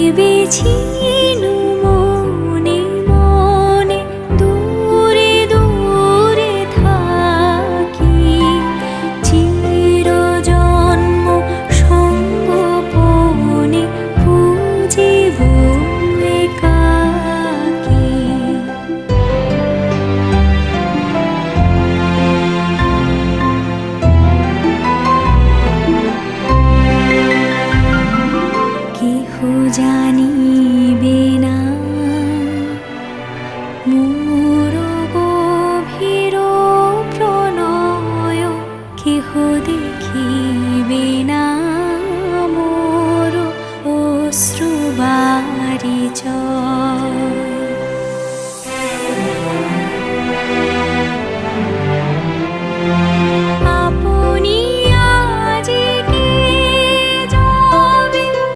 ভেবেছিনু মনে মনে দূরে দূরে থাকি, চিরজন্ম সঙ্গোপনে খুঁজিব একাকী। কেহ জানিবে না মোর গভীর প্রণয়, কেহ দেখিবে না মোর অশ্রুবারিচয়।